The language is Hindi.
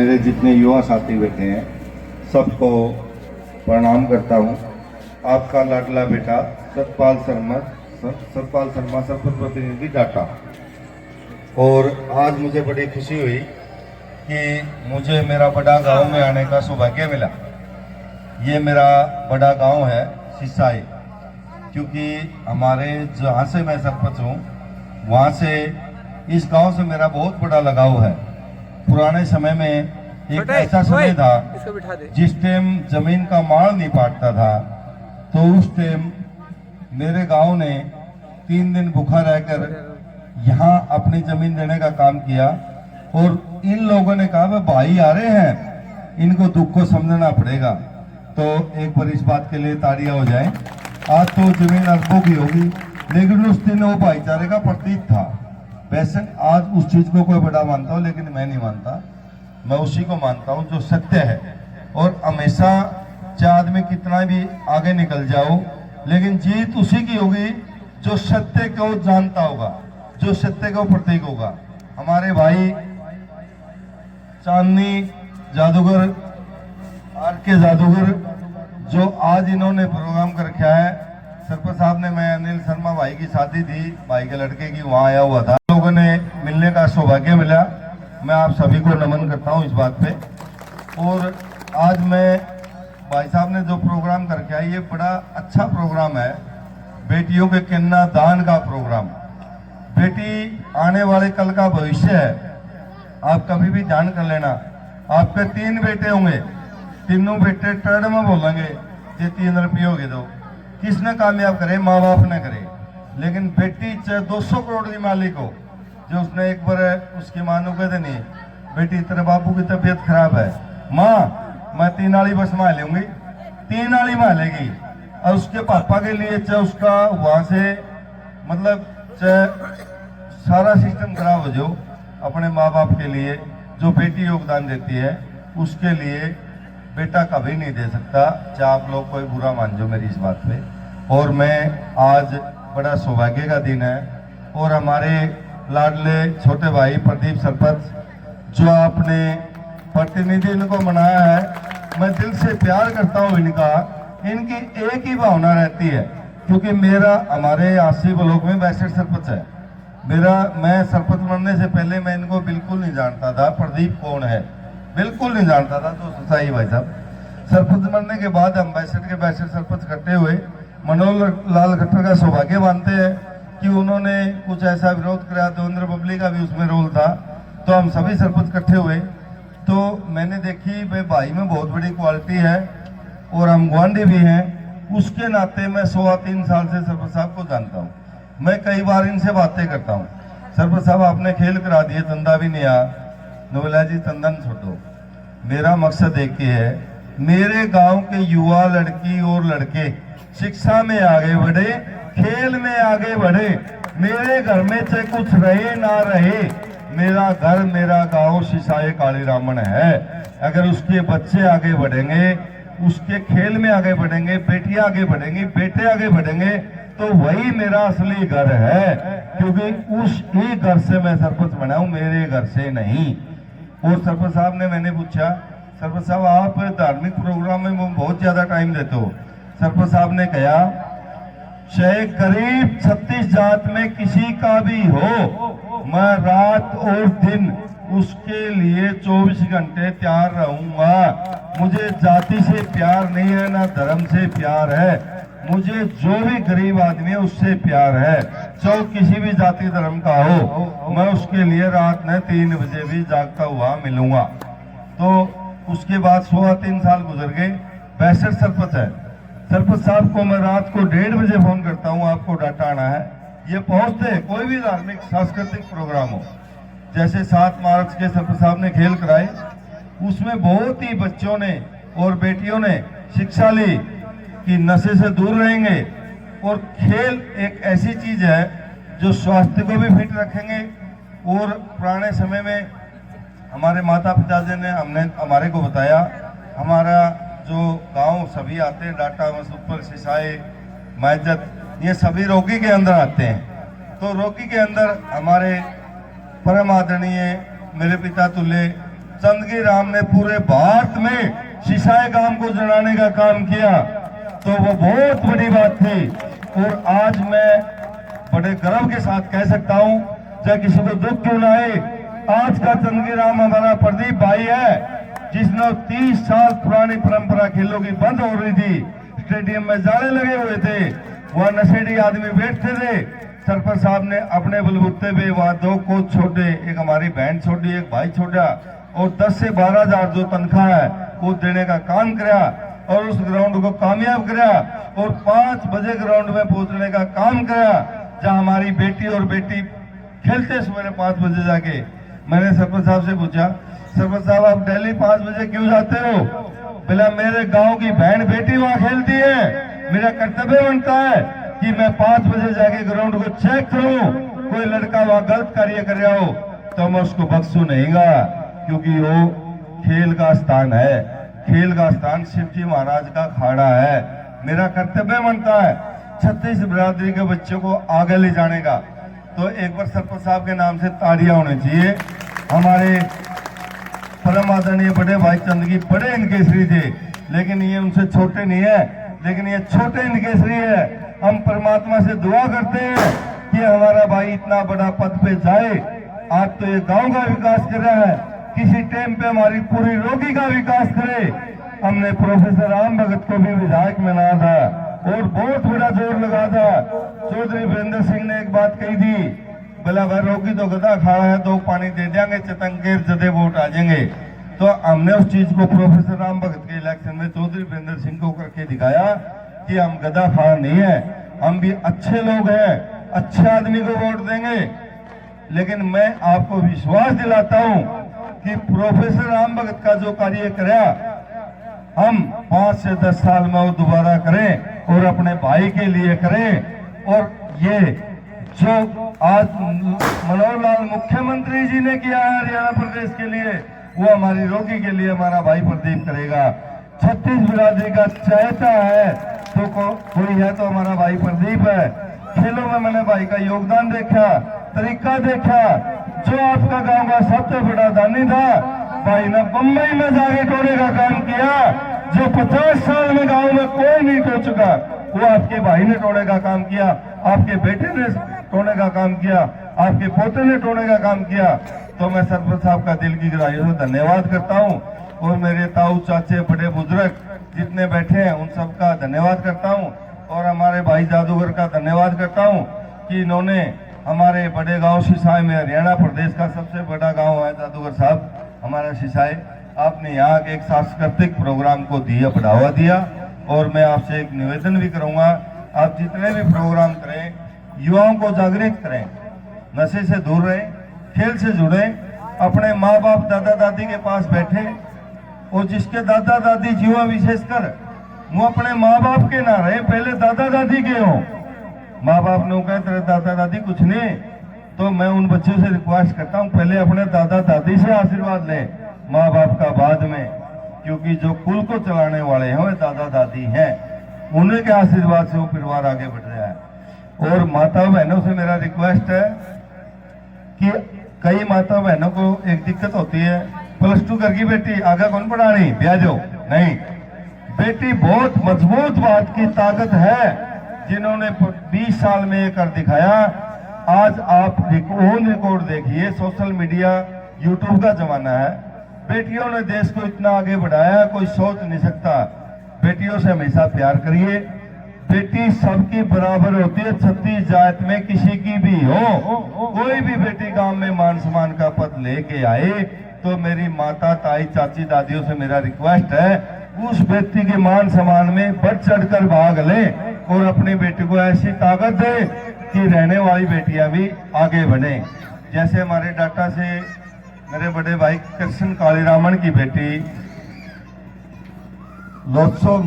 मेरे जितने युवा साथी बैठे हैं सबको प्रणाम करता हूँ। आपका लाडला बेटा सतपाल शर्मा सरपंच प्रतिनिधि डाटा। और आज मुझे बड़ी खुशी हुई कि मुझे मेरा बड़ा गांव में आने का सौभाग्य मिला। ये मेरा बड़ा गांव है सिसाई, क्योंकि हमारे जहाँ से मैं सरपंच हूँ वहाँ से इस गांव से मेरा बहुत बड़ा लगाव है। पुराने समय में एक ऐसा समय था जिस टाइम जमीन का माल नहीं पाटता था, तो उस टाइम मेरे गांव ने 3 दिन भूखा रहकर यहाँ अपनी जमीन देने का काम किया। और इन लोगों ने कहा भाई आ रहे हैं, इनको दुख को समझना पड़ेगा। तो एक बार इस बात के लिए तालियां हो जाएं। आज तो जमीन अरबों की होगी, लेकिन उस दिन वो भाईचारे का प्रतीक था। वैसे आज उस चीज को कोई बड़ा मानता हूँ, लेकिन मैं नहीं मानता। मैं उसी को मानता हूँ जो सत्य है। और हमेशा चाहे आदमी कितना भी आगे निकल जाओ, लेकिन जीत उसी की होगी जो सत्य को जानता होगा, जो सत्य को प्रतीक होगा। हमारे भाई चांदनी जादूगर, आर के जादूगर, जो आज इन्होंने प्रोग्राम कर रखा है। सरपंच साहब ने, मैं अनिल शर्मा भाई की शादी थी, भाई के लड़के की, वहाँ आया हुआ था। लोगों ने मिलने का सौभाग्य मिला। मैं आप सभी को नमन करता हूँ इस बात पे। और आज मैं भाई साहब ने जो प्रोग्राम कर रखा है, ये बड़ा अच्छा प्रोग्राम है। बेटियों के कन्या दान का प्रोग्राम। बेटी आने वाले कल का भविष्य है। आप कभी भी ध्यान कर लेना, आपके 3 बेटे होंगे, तीनों बेटे टर्ड में बोलेंगे ये 3 रुपये हो गए। तो किसने कामयाब करे? माँ बाप ने करे। लेकिन बेटी चाहे 200 करोड़ की मालिक हो, जो उसने एक बार उसकी माँ को कहते नहीं बेटी तेरे बापू की तबीयत खराब है, माँ मैं 3 वाली बस में लूंगी, 3 वाली में लेगी। और उसके पापा के लिए चाहे उसका वहां से मतलब चाहे सारा सिस्टम खराब हो जाओ, अपने माँ बाप के लिए जो बेटी योगदान देती है उसके लिए बेटा कभी नहीं दे सकता। चाहे आप लोग कोई बुरा मान जो मेरी इस बात पे। और मैं आज बड़ा सौभाग्य का दिन है। और हमारे लाडले छोटे भाई प्रदीप सरपंच जो आपने प्रतिनिधि इनको बनाया है, मैं दिल से प्यार करता हूँ इनका। इनकी एक ही भावना रहती है, क्योंकि मेरा हमारे आसी ब्लॉक में 62 सरपंच है। मैं सरपंच बनने से पहले मैं इनको बिल्कुल नहीं जानता था प्रदीप कौन है, बिल्कुल नहीं जानता था। तो सही भाई साहब, सरपंच बनने के बाद हम 62 के 62 सरपंच इकट्ठे हुए। मनोहर लाल खट्टर का सौभाग्य मानते हैं कि उन्होंने कुछ ऐसा विरोध किया, देवेंद्र बबली का भी उसमें रोल था। तो हम सभी सरपंच इकट्ठे हुए, तो मैंने देखी भाई में बहुत बड़ी क्वालिटी है और हम गुआंढी भी हैं। उसके नाते मैं 3.25 साल से सरपंच साहब को जानता हूँ। मैं कई बार इनसे बातें करता हूँ, सरपंच साहब आपने खेल करा दिए, तंदा भी नहीं आया। नोबेला जी तंदन छोड़ो, मेरा मकसद एक ही है, मेरे गांव के युवा लड़की और लड़के शिक्षा में आगे बढ़े, खेल में आगे बढ़े। मेरे घर में चाहे कुछ रहे ना रहे, मेरा घर मेरा गांव सिसाई काली रामन है। अगर उसके बच्चे आगे बढ़ेंगे, उसके खेल में आगे बढ़ेंगे, बेटियां आगे बढ़ेंगी, बेटे आगे बढ़ेंगे, तो वही मेरा असली घर है। क्योंकि उस ही घर से मैं सरपंच बना हूं, मेरे घर से नहीं। और सरपंच साहब ने, मैंने पूछा सरपंच साहब आप धार्मिक प्रोग्राम में बहुत ज्यादा टाइम देते हो। सरपंच साहब ने कहा चाहे गरीब 36 जात में किसी का भी हो, मैं रात और दिन उसके लिए 24 घंटे तैयार रहूंगा। मुझे जाति से प्यार नहीं है, ना धर्म से प्यार है। मुझे जो भी गरीब आदमी है उससे प्यार है, चाहे किसी भी जाति धर्म का हो। मैं उसके लिए रात में 3 बजे भी जागता हुआ मिलूंगा। तो उसके बाद 3.25 साल गुजर गए। 62 सरपंच है। सरपंच साहब को मैं रात को 1:30 बजे फोन करता हूँ, आपको डाटा आना है। ये पहुंचते कोई भी धार्मिक सांस्कृतिक प्रोग्राम हो, जैसे 7 मार्च के सरपंच साहब ने खेल कराए, उसमें बहुत ही बच्चों ने और बेटियों ने शिक्षा ली कि नशे से दूर रहेंगे। और खेल एक ऐसी चीज है जो स्वास्थ्य को भी फिट रखेंगे। और पुराने समय में हमारे माता पिता जी ने हमारे को बताया, हमारा जो गांव सभी आते हैं, डाटा मसूपर सिसाई मैजत, ये सभी रोगी के अंदर आते हैं। तो रोगी के अंदर हमारे परम आदरणीय मेरे पिता तुल्य चंदगी राम ने पूरे भारत में सिसाई गांव को जलाने का काम किया, तो वो बहुत बड़ी बात थी। और आज मैं बड़े गर्व के साथ कह सकता हूं, चाहे किसी को दुख क्यों ना आए, आज का चंदगी राम हमारा प्रदीप भाई है, जिसने 30 साल पुरानी परंपरा खेलों की बंद हो रही थी, स्टेडियम में जाले लगे हुए थे, वहां नशेड़ी आदमी बैठते थे। सरपंच साहब ने अपने बलबूते पे वहां 2 कोच छोड़े, एक हमारी बहन छोड़ी, एक भाई छोड़ा, और 10 से 12 हजार जो तनख्वाह है वो देने का काम किया और उस ग्राउंड को कामयाब किया और 5 बजे ग्राउंड में पहुंचने का काम किया, जहां हमारी बेटी और बेटी खेलते सवेरे 5 बजे जाके। मैंने सरपंच साहब से पूछा, सरपंच साहब आप डेली 5 बजे क्यों जाते हो? बोला मेरे गांव की बहन बेटी वहां खेलती है, मेरा कर्तव्य बनता है कि मैं 5 बजे जाके ग्राउंड को चेक करूं, कोई लड़का वहां गलत कार्य कर रहा हो तो मैं उसको बख्शू नहींगा, क्योंकि वो खेल का स्थान है, खेल का स्थान शिव जी महाराज का अखाड़ा है। मेरा कर्तव्य बनता है 36 बिरादरी के बच्चों को आगे ले जाने का। तो एक बार सरपंच साहब के नाम से तालियां होनी चाहिए। हमारे परम आदरणीय बड़े भाई चंदगी बड़े इनकेसरी थे, लेकिन ये उनसे छोटे नहीं है, लेकिन ये छोटे इनकेसरी है। हम परमात्मा से दुआ करते हैं कि हमारा भाई इतना बड़ा पद पे जाए। आज तो ये गांव का विकास कर रहा है, किसी टाइम पे हमारी पूरी रोगी का विकास करे। हमने प्रोफेसर राम भगत को भी विधायक बना था और बहुत बड़ा जोर लगा था। चौधरी वीरेंद्र सिंह ने एक बात कही थी, बोला भाई रोगी तो गधा खड़ा है, 2 पानी दे देंगे, चतंगेर जदे वोट आ जाएंगे। तो हमने उस चीज को प्रोफेसर राम भगत के इलेक्शन में चौधरी वीरेंद्र सिंह को करके दिखाया कि हम गधा फाड़ नहीं है, हम भी अच्छे लोग हैं, अच्छे आदमी को वोट देंगे। लेकिन मैं आपको विश्वास दिलाता हूं कि प्रोफेसर राम भगत का जो कार्य कराया, हम 5 से 10 साल में वो दोबारा करें और अपने भाई के लिए करें। और ये जो आज मनोहर लाल मुख्यमंत्री जी ने किया है हरियाणा प्रदेश के लिए, वो हमारी रोगी के लिए हमारा भाई प्रदीप करेगा। 36 बिरादरी का चाहता है तो कोई है तो हमारा भाई प्रदीप है। खेलों में मैंने भाई का योगदान देखा, तरीका देखा। जो आपका गांव का सबसे बड़ा दानी था, भाई ने बम्बई में जाके टोने का काम किया। जो 50 साल में गांव में कोई नहीं टो चुका, वो आपके भाई ने टोने का काम किया, आपके बेटे ने टोने का काम किया, आपके पोते ने टोने का काम किया। तो मैं सरपंच साहब का दिल की गहराइयों से धन्यवाद करता हूं और मेरे ताऊ चाचे बड़े बुजुर्ग जितने बैठे हैं उन सबका धन्यवाद करता हूं और हमारे भाई जादूगर का धन्यवाद करता हूं कि इन्होंने हमारे बड़े गांव सिसाई में, हरियाणा प्रदेश का सबसे बड़ा गांव है जादूगर साहब हमारा सिसाई, आपने यहाँ के एक सांस्कृतिक प्रोग्राम को दिया, बढ़ावा दिया। और मैं आपसे एक निवेदन भी करूंगा, आप जितने भी प्रोग्राम करें युवाओं को जागृत करें, नशे से दूर रहें, खेल से जुड़े, अपने माँ बाप दादा दादी के पास बैठे। और जिसके दादा दादी युवा विशेषकर वो अपने माँ बाप के ना रहे, पहले दादा दादी के हों। माँ बाप ने कहा तेरे दादा दादी कुछ नहीं, तो मैं उन बच्चों से रिक्वेस्ट करता हूँ पहले अपने दादा दादी से आशीर्वाद लें, माँ बाप का बाद में, क्योंकि जो कुल को चलाने वाले हैं वे दादा दादी हैं, उन्हीं के आशीर्वाद से वो परिवार आगे बढ़ रहा है। और माता बहनों से मेरा रिक्वेस्ट है कि कई माता बहनों को एक दिक्कत होती है, +2 करगी बेटी आगे कौन पढ़ानी, ब्याजो नहीं। बेटी बहुत मजबूत बात की ताकत है, जिन्होंने 20 साल में ये कर दिखाया। आज आप रिकॉर्ड देखिए, सोशल मीडिया यूट्यूब का जमाना है, बेटियों ने देश को इतना आगे बढ़ाया कोई सोच नहीं सकता। बेटियों से हमेशा प्यार करिए, बेटी सबकी बराबर होती है, 36 जात में किसी की भी हो, कोई भी बेटी गांव में मान सम्मान का पद लेके आए तो मेरी माता ताई चाची दादियों से मेरा रिक्वेस्ट है उस व्यक्ति के मान सम्मान में बढ़ चढ़कर भाग ले और अपनी बेटी को ऐसी ताकत दे कि रहने वाली बेटियां भी आगे बढ़े। जैसे हमारे डाटा से मेरे बड़े भाई कृष्ण कालीरामन की बेटी लोत्सव